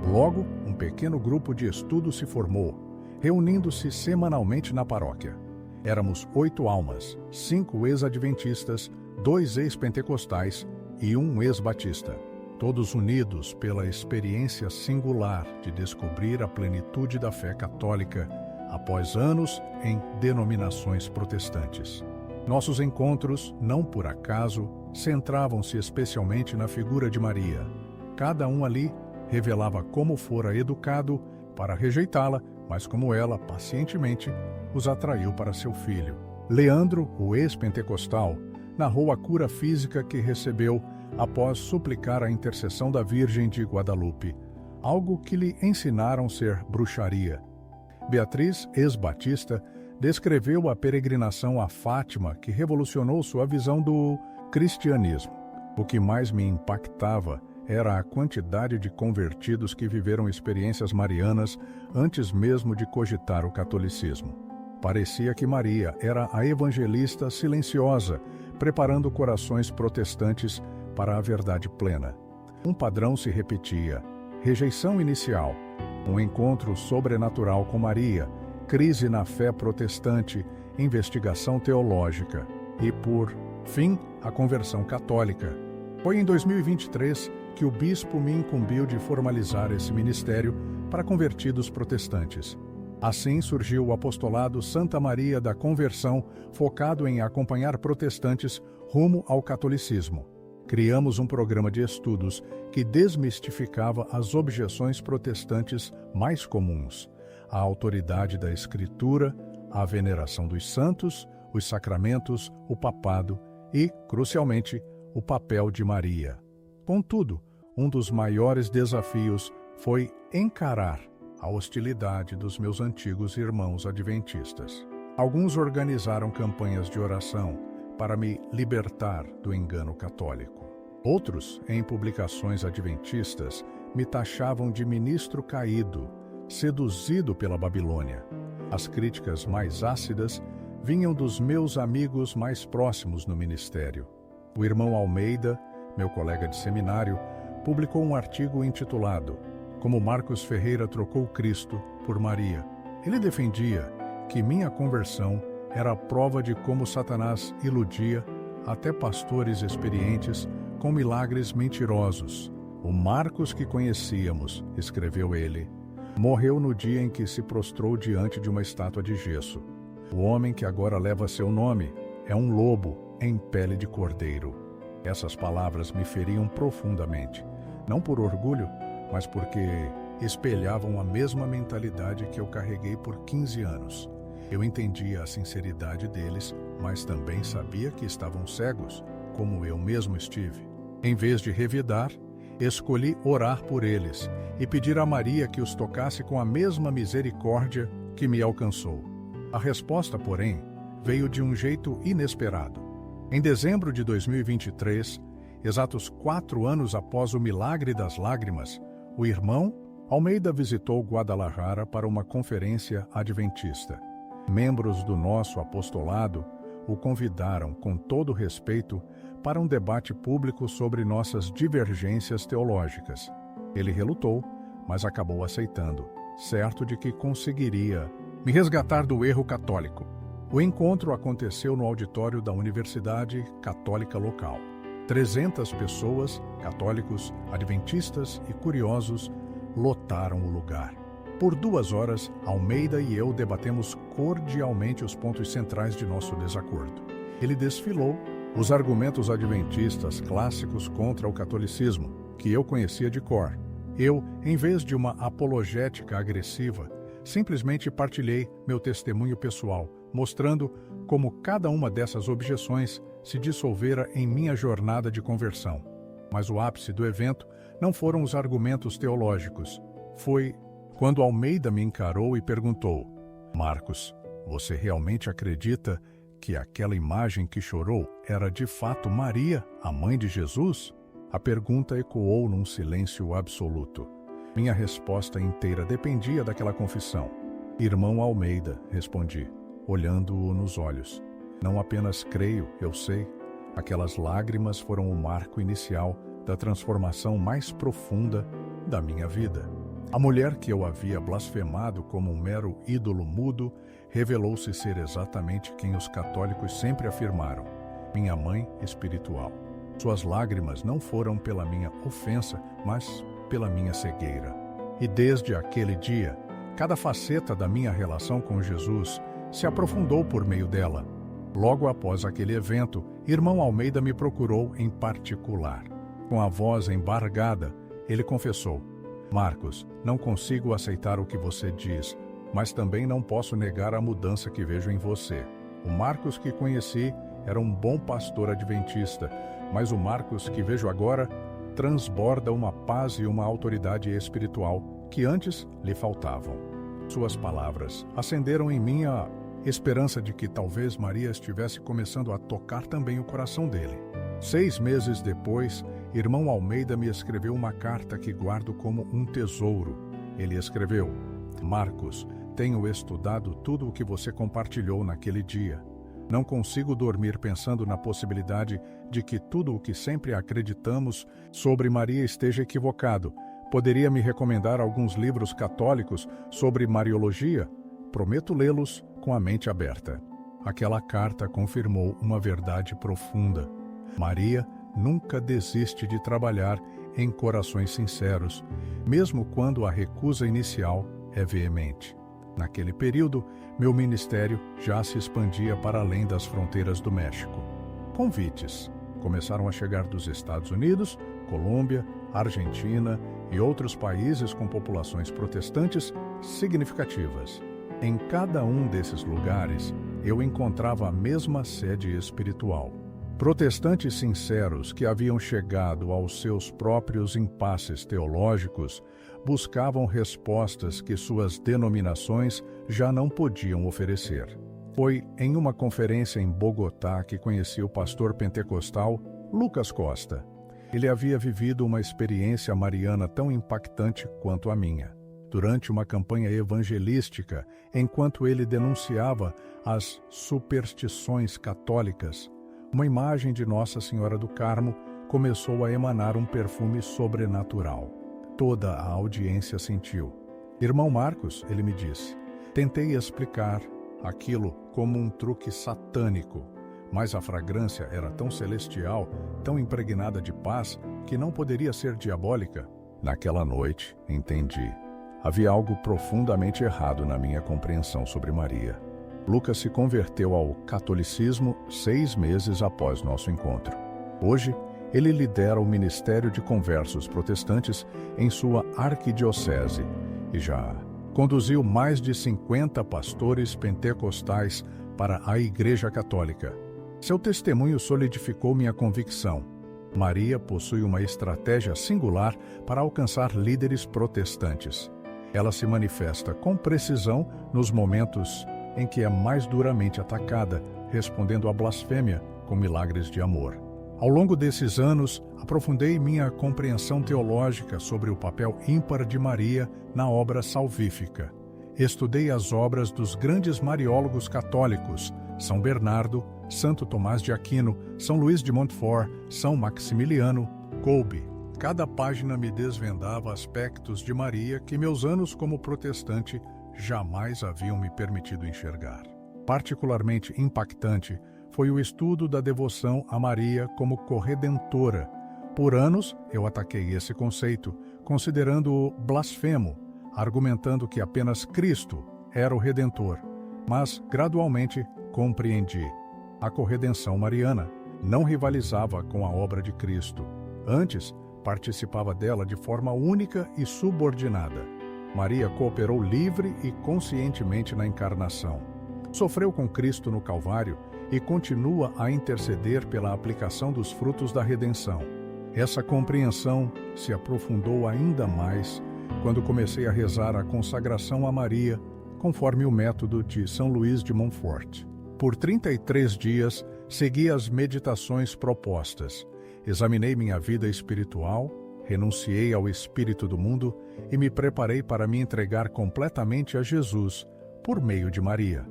[SPEAKER 1] Logo, um pequeno grupo de estudo se formou, reunindo-se semanalmente na paróquia. Éramos 8 almas, 5 ex-adventistas, 2 ex-pentecostais e 1 ex-batista. Todos unidos pela experiência singular de descobrir a plenitude da fé católica após anos em denominações protestantes. Nossos encontros, não por acaso, centravam-se especialmente na figura de Maria. Cada um ali revelava como fora educado para rejeitá-la, mas como ela, pacientemente, os atraiu para seu filho. Leandro, o ex-pentecostal, narrou a cura física que recebeu após suplicar a intercessão da Virgem de Guadalupe, algo que lhe ensinaram ser bruxaria. Beatriz, ex-batista, descreveu a peregrinação a Fátima que revolucionou sua visão do cristianismo. O que mais me impactava era a quantidade de convertidos que viveram experiências marianas antes mesmo de cogitar o catolicismo. Parecia que Maria era a evangelista silenciosa, preparando corações protestantes para a verdade plena. Um padrão se repetia: rejeição inicial, um encontro sobrenatural com Maria, crise na fé protestante, investigação teológica e, por fim, a conversão católica. Foi em 2023 que o bispo me incumbiu de formalizar esse ministério para convertidos protestantes. Assim surgiu o apostolado Santa Maria da Conversão, focado em acompanhar protestantes rumo ao catolicismo. Criamos um programa de estudos que desmistificava as objeções protestantes mais comuns. a autoridade da Escritura, a veneração dos santos, os sacramentos, o papado e, crucialmente, o papel de Maria. Contudo, um dos maiores desafios foi encarar a hostilidade dos meus antigos irmãos adventistas. Alguns organizaram campanhas de oração para me libertar do engano católico. Outros, em publicações adventistas, me taxavam de ministro caído, seduzido pela Babilônia. As críticas mais ácidas vinham dos meus amigos mais próximos no ministério. O irmão Almeida, meu colega de seminário, publicou um artigo intitulado Como Marcos Ferreira Trocou Cristo por Maria. Ele defendia que minha conversão era a prova de como Satanás iludia até pastores experientes com milagres mentirosos. O Marcos que conhecíamos, escreveu ele, morreu no dia em que se prostrou diante de uma estátua de gesso. O homem que agora leva seu nome é um lobo em pele de cordeiro. Essas palavras me feriam profundamente, não por orgulho, mas porque espelhavam a mesma mentalidade que eu carreguei por 15 anos. Eu entendia a sinceridade deles, mas também sabia que estavam cegos, como eu mesmo estive. Em vez de revidar, escolhi orar por eles e pedir a Maria que os tocasse com a mesma misericórdia que me alcançou. A resposta, porém, veio de um jeito inesperado. Em dezembro de 2023, exatos 4 anos após o milagre das lágrimas, o irmão Almeida visitou Guadalajara para uma conferência adventista. Membros do nosso apostolado o convidaram, com todo respeito, para um debate público sobre nossas divergências teológicas. Ele relutou, mas acabou aceitando, certo de que conseguiria me resgatar do erro católico. O encontro aconteceu no auditório da Universidade Católica local. 300 pessoas, católicos, adventistas e curiosos, lotaram o lugar. Por 2 horas, Almeida e eu debatemos cordialmente os pontos centrais de nosso desacordo. Ele desfilou os argumentos adventistas clássicos contra o catolicismo, que eu conhecia de cor. Eu, em vez de uma apologética agressiva, simplesmente partilhei meu testemunho pessoal, mostrando como cada uma dessas objeções se dissolvera em minha jornada de conversão. Mas o ápice do evento não foram os argumentos teológicos. Foi quando Almeida me encarou e perguntou: Marcos, você realmente acredita que aquela imagem que chorou era de fato Maria, a mãe de Jesus? A pergunta ecoou num silêncio absoluto. Minha resposta inteira dependia daquela confissão. Irmão Almeida, respondi, olhando-o nos olhos. Não apenas creio, eu sei. Aquelas lágrimas foram o marco inicial da transformação mais profunda da minha vida. A mulher que eu havia blasfemado como um mero ídolo mudo revelou-se ser exatamente quem os católicos sempre afirmaram, minha mãe espiritual. Suas lágrimas não foram pela minha ofensa, mas pela minha cegueira. E desde aquele dia, cada faceta da minha relação com Jesus se aprofundou por meio dela. Logo após aquele evento, irmão Almeida me procurou em particular. Com a voz embargada, ele confessou: Marcos, não consigo aceitar o que você diz, mas também não posso negar a mudança que vejo em você. O Marcos que conheci era um bom pastor adventista, mas o Marcos que vejo agora transborda uma paz e uma autoridade espiritual que antes lhe faltavam. Suas palavras acenderam em mim a esperança de que talvez Maria estivesse começando a tocar também o coração dele. 6 meses depois, irmão Almeida me escreveu uma carta que guardo como um tesouro. Ele escreveu: Marcos, tenho estudado tudo o que você compartilhou naquele dia. Não consigo dormir pensando na possibilidade de que tudo o que sempre acreditamos sobre Maria esteja equivocado. Poderia me recomendar alguns livros católicos sobre Mariologia? Prometo lê-los com a mente aberta. Aquela carta confirmou uma verdade profunda. Maria nunca desiste de trabalhar em corações sinceros, mesmo quando a recusa inicial é veemente. Naquele período, meu ministério já se expandia para além das fronteiras do México. Convites começaram a chegar dos Estados Unidos, Colômbia, Argentina e outros países com populações protestantes significativas. Em cada um desses lugares, eu encontrava a mesma sede espiritual. Protestantes sinceros que haviam chegado aos seus próprios impasses teológicos buscavam respostas que suas denominações já não podiam oferecer. Foi em uma conferência em Bogotá que conheci o pastor pentecostal Lucas Costa. Ele havia vivido uma experiência mariana tão impactante quanto a minha. Durante uma campanha evangelística, enquanto ele denunciava as superstições católicas, uma imagem de Nossa Senhora do Carmo começou a emanar um perfume sobrenatural. Toda a audiência sentiu. Irmão Marcos, ele me disse, tentei explicar aquilo como um truque satânico, mas a fragrância era tão celestial, tão impregnada de paz, que não poderia ser diabólica. Naquela noite, entendi. Havia algo profundamente errado na minha compreensão sobre Maria. Lucas se converteu ao catolicismo 6 meses após nosso encontro. Hoje, ele lidera o Ministério de Conversos Protestantes em sua arquidiocese e já conduziu mais de 50 pastores pentecostais para a Igreja Católica. Seu testemunho solidificou minha convicção. Maria possui uma estratégia singular para alcançar líderes protestantes. Ela se manifesta com precisão nos momentos em que é mais duramente atacada, respondendo à blasfêmia com milagres de amor. Ao longo desses anos, aprofundei minha compreensão teológica sobre o papel ímpar de Maria na obra salvífica. Estudei as obras dos grandes mariólogos católicos, São Bernardo, Santo Tomás de Aquino, São Luís de Montfort, São Maximiliano, Kolbe. Cada página me desvendava aspectos de Maria que meus anos como protestante jamais haviam me permitido enxergar. Particularmente impactante foi o estudo da devoção a Maria como corredentora. Por anos, eu ataquei esse conceito, considerando-o blasfemo, argumentando que apenas Cristo era o Redentor. Mas, gradualmente, compreendi. A corredenção mariana não rivalizava com a obra de Cristo. Antes, participava dela de forma única e subordinada. Maria cooperou livre e conscientemente na encarnação. Sofreu com Cristo no Calvário e continua a interceder pela aplicação dos frutos da redenção. Essa compreensão se aprofundou ainda mais quando comecei a rezar a consagração a Maria, conforme o método de São Luís de Montfort. Por 33 dias, segui as meditações propostas. Examinei minha vida espiritual, renunciei ao espírito do mundo e me preparei para me entregar completamente a Jesus, por meio de Maria.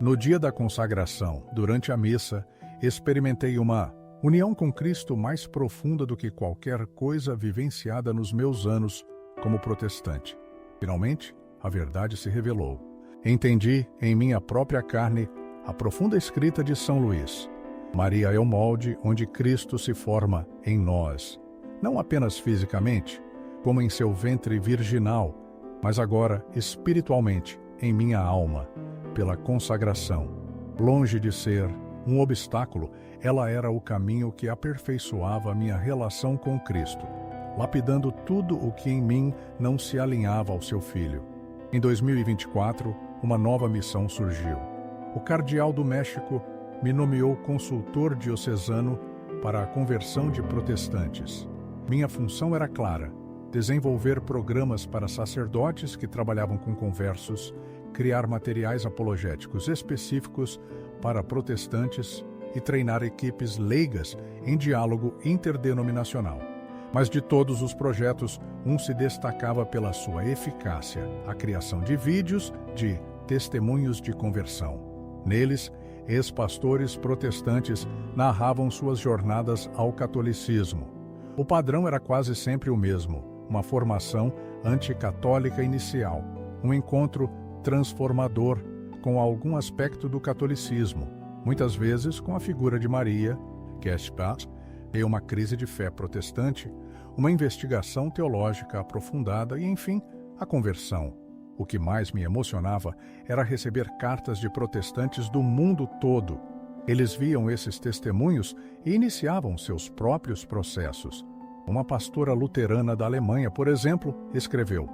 [SPEAKER 1] No dia da consagração, durante a missa, experimentei uma união com Cristo mais profunda do que qualquer coisa vivenciada nos meus anos como protestante. Finalmente, a verdade se revelou. Entendi, em minha própria carne, a profunda escrita de São Luís. Maria é o molde onde Cristo se forma em nós, não apenas fisicamente, como em seu ventre virginal, mas agora espiritualmente, em minha alma, pela consagração. Longe de ser um obstáculo, ela era o caminho que aperfeiçoava minha relação com Cristo, lapidando tudo o que em mim não se alinhava ao seu Filho. Em 2024, uma nova missão surgiu. O cardeal do México me nomeou consultor diocesano para a conversão de protestantes. Minha função era clara: desenvolver programas para sacerdotes que trabalhavam com conversos, criar materiais apologéticos específicos para protestantes e treinar equipes leigas em diálogo interdenominacional. Mas de todos os projetos, um se destacava pela sua eficácia: a criação de vídeos de testemunhos de conversão. Neles, ex-pastores protestantes narravam suas jornadas ao catolicismo. O padrão era quase sempre o mesmo: uma formação anticatólica inicial, um encontro transformador com algum aspecto do catolicismo, muitas vezes com a figura de Maria, e uma crise de fé protestante, uma investigação teológica aprofundada e, enfim, a conversão. O que mais me emocionava era receber cartas de protestantes do mundo todo. Eles viam esses testemunhos e iniciavam seus próprios processos. Uma pastora luterana da Alemanha, por exemplo, escreveu: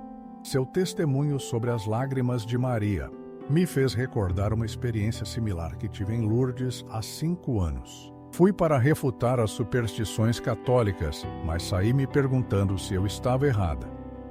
[SPEAKER 1] Seu testemunho sobre as lágrimas de Maria me fez recordar uma experiência similar que tive em Lourdes há 5 anos. Fui para refutar as superstições católicas, mas saí me perguntando se eu estava errada.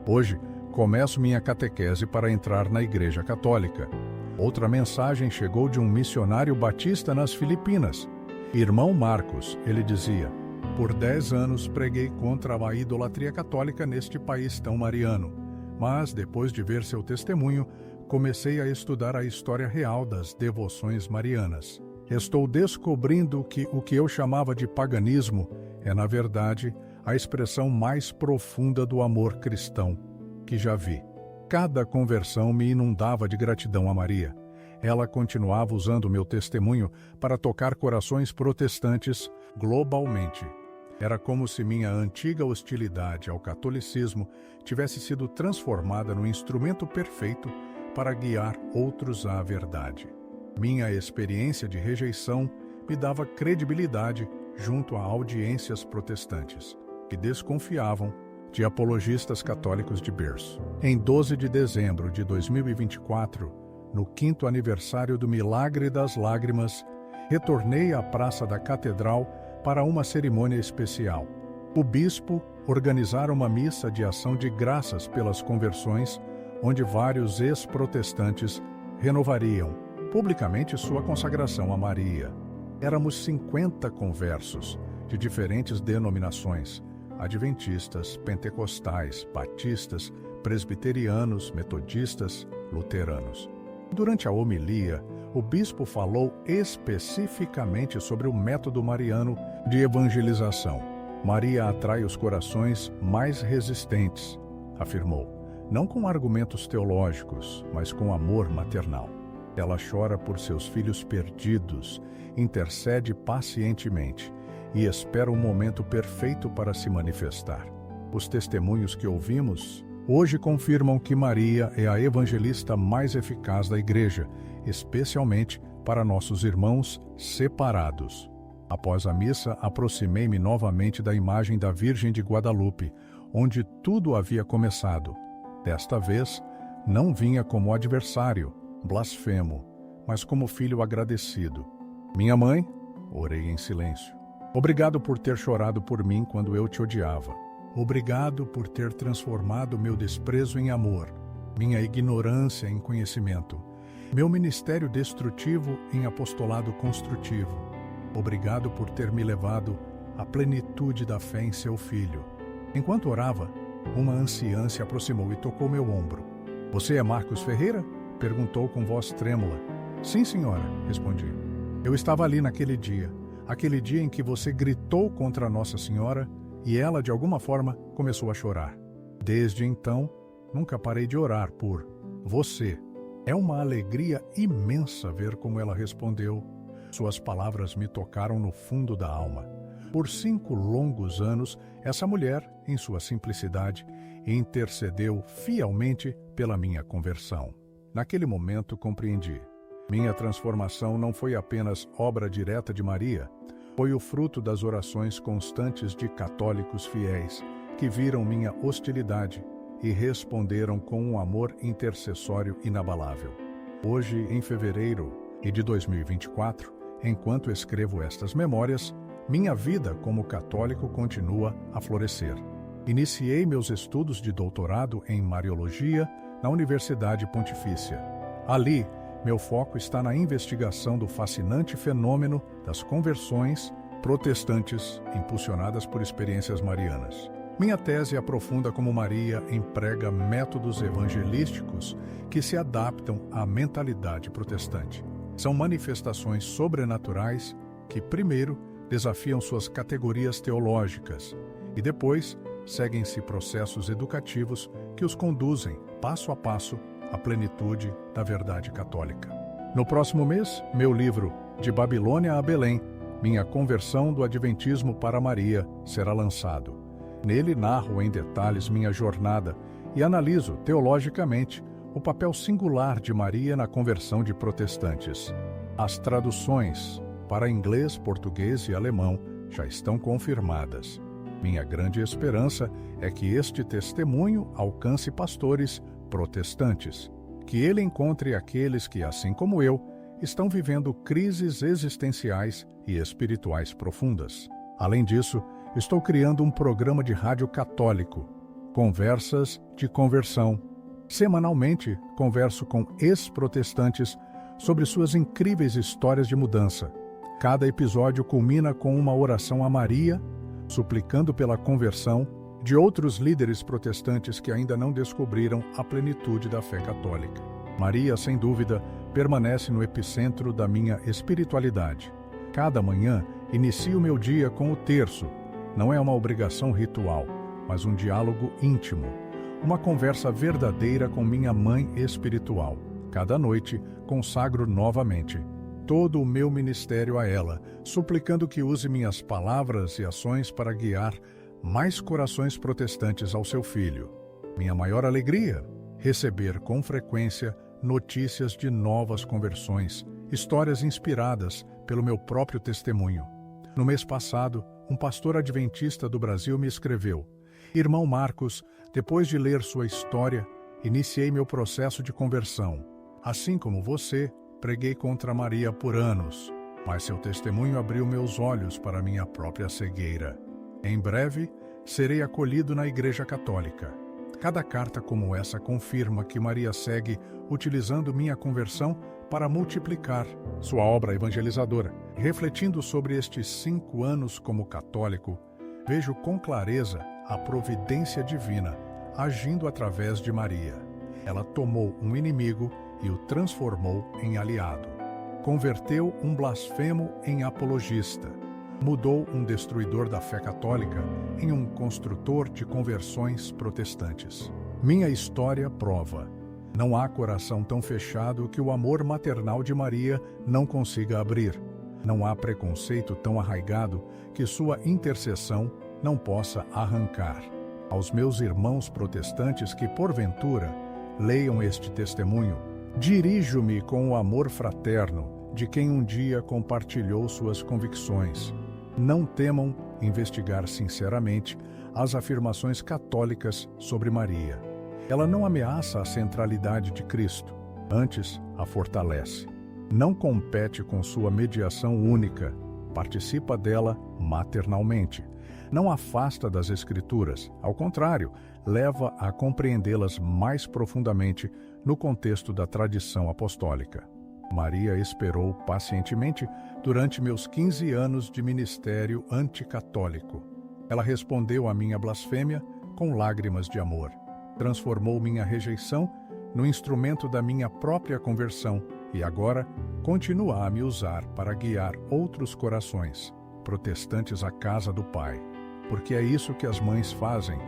[SPEAKER 1] Hoje, começo minha catequese para entrar na Igreja Católica. Outra mensagem chegou de um missionário batista nas Filipinas. Irmão Marcos, ele dizia: por 10 anos preguei contra a idolatria católica neste país tão mariano, mas depois de ver seu testemunho, comecei a estudar a história real das devoções marianas. Estou descobrindo que o que eu chamava de paganismo é, na verdade, a expressão mais profunda do amor cristão que já vi. Cada conversão me inundava de gratidão a Maria. Ela continuava usando meu testemunho para tocar corações protestantes globalmente. Era como se minha antiga hostilidade ao catolicismo tivesse sido transformada no instrumento perfeito para guiar outros à verdade. Minha experiência de rejeição me dava credibilidade junto a audiências protestantes, que desconfiavam de apologistas católicos de berço. Em 12 de dezembro de 2024, no 5º aniversário do Milagre das Lágrimas, retornei à Praça da Catedral para uma cerimônia especial. O bispo organizara uma missa de ação de graças pelas conversões, onde vários ex-protestantes renovariam publicamente sua consagração a Maria. Éramos 50 conversos, de diferentes denominações: adventistas, pentecostais, batistas, presbiterianos, metodistas, luteranos. Durante a homilia, o bispo falou especificamente sobre o método mariano de evangelização. Maria atrai os corações mais resistentes, afirmou, não com argumentos teológicos, mas com amor maternal. Ela chora por seus filhos perdidos, intercede pacientemente e espera o momento perfeito para se manifestar. Os testemunhos que ouvimos hoje confirmam que Maria é a evangelista mais eficaz da Igreja, especialmente para nossos irmãos separados. Após a missa, aproximei-me novamente da imagem da Virgem de Guadalupe, onde tudo havia começado. Desta vez, não vinha como adversário, blasfemo, mas como filho agradecido. Minha mãe, orei em silêncio. Obrigado por ter chorado por mim quando eu te odiava. Obrigado por ter transformado meu desprezo em amor, minha ignorância em conhecimento, meu ministério destrutivo em apostolado construtivo. Obrigado por ter me levado à plenitude da fé em seu Filho. Enquanto orava, uma anciã se aproximou e tocou meu ombro. Você é Marcos Ferreira? Perguntou com voz trêmula. Sim, senhora, respondi. Eu estava ali naquele dia em que você gritou contra Nossa Senhora e ela, de alguma forma, começou a chorar. Desde então, nunca parei de orar por você. É uma alegria imensa ver como ela respondeu. Suas palavras me tocaram no fundo da alma. Por 5 longos anos, essa mulher, em sua simplicidade, intercedeu fielmente pela minha conversão. Naquele momento, compreendi. Minha transformação não foi apenas obra direta de Maria, foi o fruto das orações constantes de católicos fiéis que viram minha hostilidade e responderam com um amor intercessório inabalável. Hoje, em fevereiro de 2024, enquanto escrevo estas memórias, minha vida como católico continua a florescer. Iniciei meus estudos de doutorado em Mariologia na Universidade Pontifícia. Ali, meu foco está na investigação do fascinante fenômeno das conversões protestantes impulsionadas por experiências marianas. Minha tese aprofunda como Maria emprega métodos evangelísticos que se adaptam à mentalidade protestante. São manifestações sobrenaturais que, primeiro, desafiam suas categorias teológicas e depois seguem-se processos educativos que os conduzem, passo a passo, à plenitude da verdade católica. No próximo mês, meu livro De Babilônia a Belém, Minha Conversão do Adventismo para Maria, será lançado. Nele narro em detalhes minha jornada e analiso teologicamente o papel singular de Maria na conversão de protestantes. As traduções para inglês, português e alemão já estão confirmadas. Minha grande esperança é que este testemunho alcance pastores protestantes. Que ele encontre aqueles que, assim como eu, estão vivendo crises existenciais e espirituais profundas. Além disso, estou criando um programa de rádio católico, Conversas de Conversão. Semanalmente, converso com ex-protestantes sobre suas incríveis histórias de mudança. Cada episódio culmina com uma oração a Maria, suplicando pela conversão de outros líderes protestantes que ainda não descobriram a plenitude da fé católica. Maria, sem dúvida, permanece no epicentro da minha espiritualidade. Cada manhã, inicio meu dia com o terço. Não é uma obrigação ritual, mas um diálogo íntimo. Uma conversa verdadeira com minha mãe espiritual. Cada noite, consagro novamente todo o meu ministério a ela, suplicando que use minhas palavras e ações para guiar mais corações protestantes ao seu filho. Minha maior alegria? Receber com frequência notícias de novas conversões, histórias inspiradas pelo meu próprio testemunho. No mês passado, um pastor adventista do Brasil me escreveu: Irmão Marcos, depois de ler sua história, iniciei meu processo de conversão. Assim como você, preguei contra Maria por anos, mas seu testemunho abriu meus olhos para minha própria cegueira. Em breve, serei acolhido na Igreja Católica. Cada carta como essa confirma que Maria segue utilizando minha conversão para multiplicar sua obra evangelizadora. Refletindo sobre estes 5 anos como católico, vejo com clareza a providência divina agindo através de Maria. Ela tomou um inimigo e o transformou em aliado. Converteu um blasfemo em apologista. Mudou um destruidor da fé católica em um construtor de conversões protestantes. Minha história prova: não há coração tão fechado que o amor maternal de Maria não consiga abrir. Não há preconceito tão arraigado que sua intercessão não possa arrancar. Aos meus irmãos protestantes que, porventura, leiam este testemunho, dirijo-me com o amor fraterno de quem um dia compartilhou suas convicções. Não temam investigar sinceramente as afirmações católicas sobre Maria. Ela não ameaça a centralidade de Cristo, antes a fortalece. Não compete com sua mediação única, participa dela maternalmente. Não afasta das Escrituras, ao contrário, leva a compreendê-las mais profundamente no contexto da tradição apostólica. Maria esperou pacientemente durante meus 15 anos de ministério anticatólico. Ela respondeu à minha blasfêmia com lágrimas de amor. Transformou minha rejeição no instrumento da minha própria conversão e agora continua a me usar para guiar outros corações protestantes à casa do Pai. Porque é isso que as mães fazem.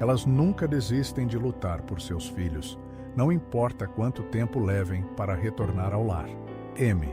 [SPEAKER 1] Elas nunca desistem de lutar por seus filhos, não importa quanto tempo levem para retornar ao lar. M.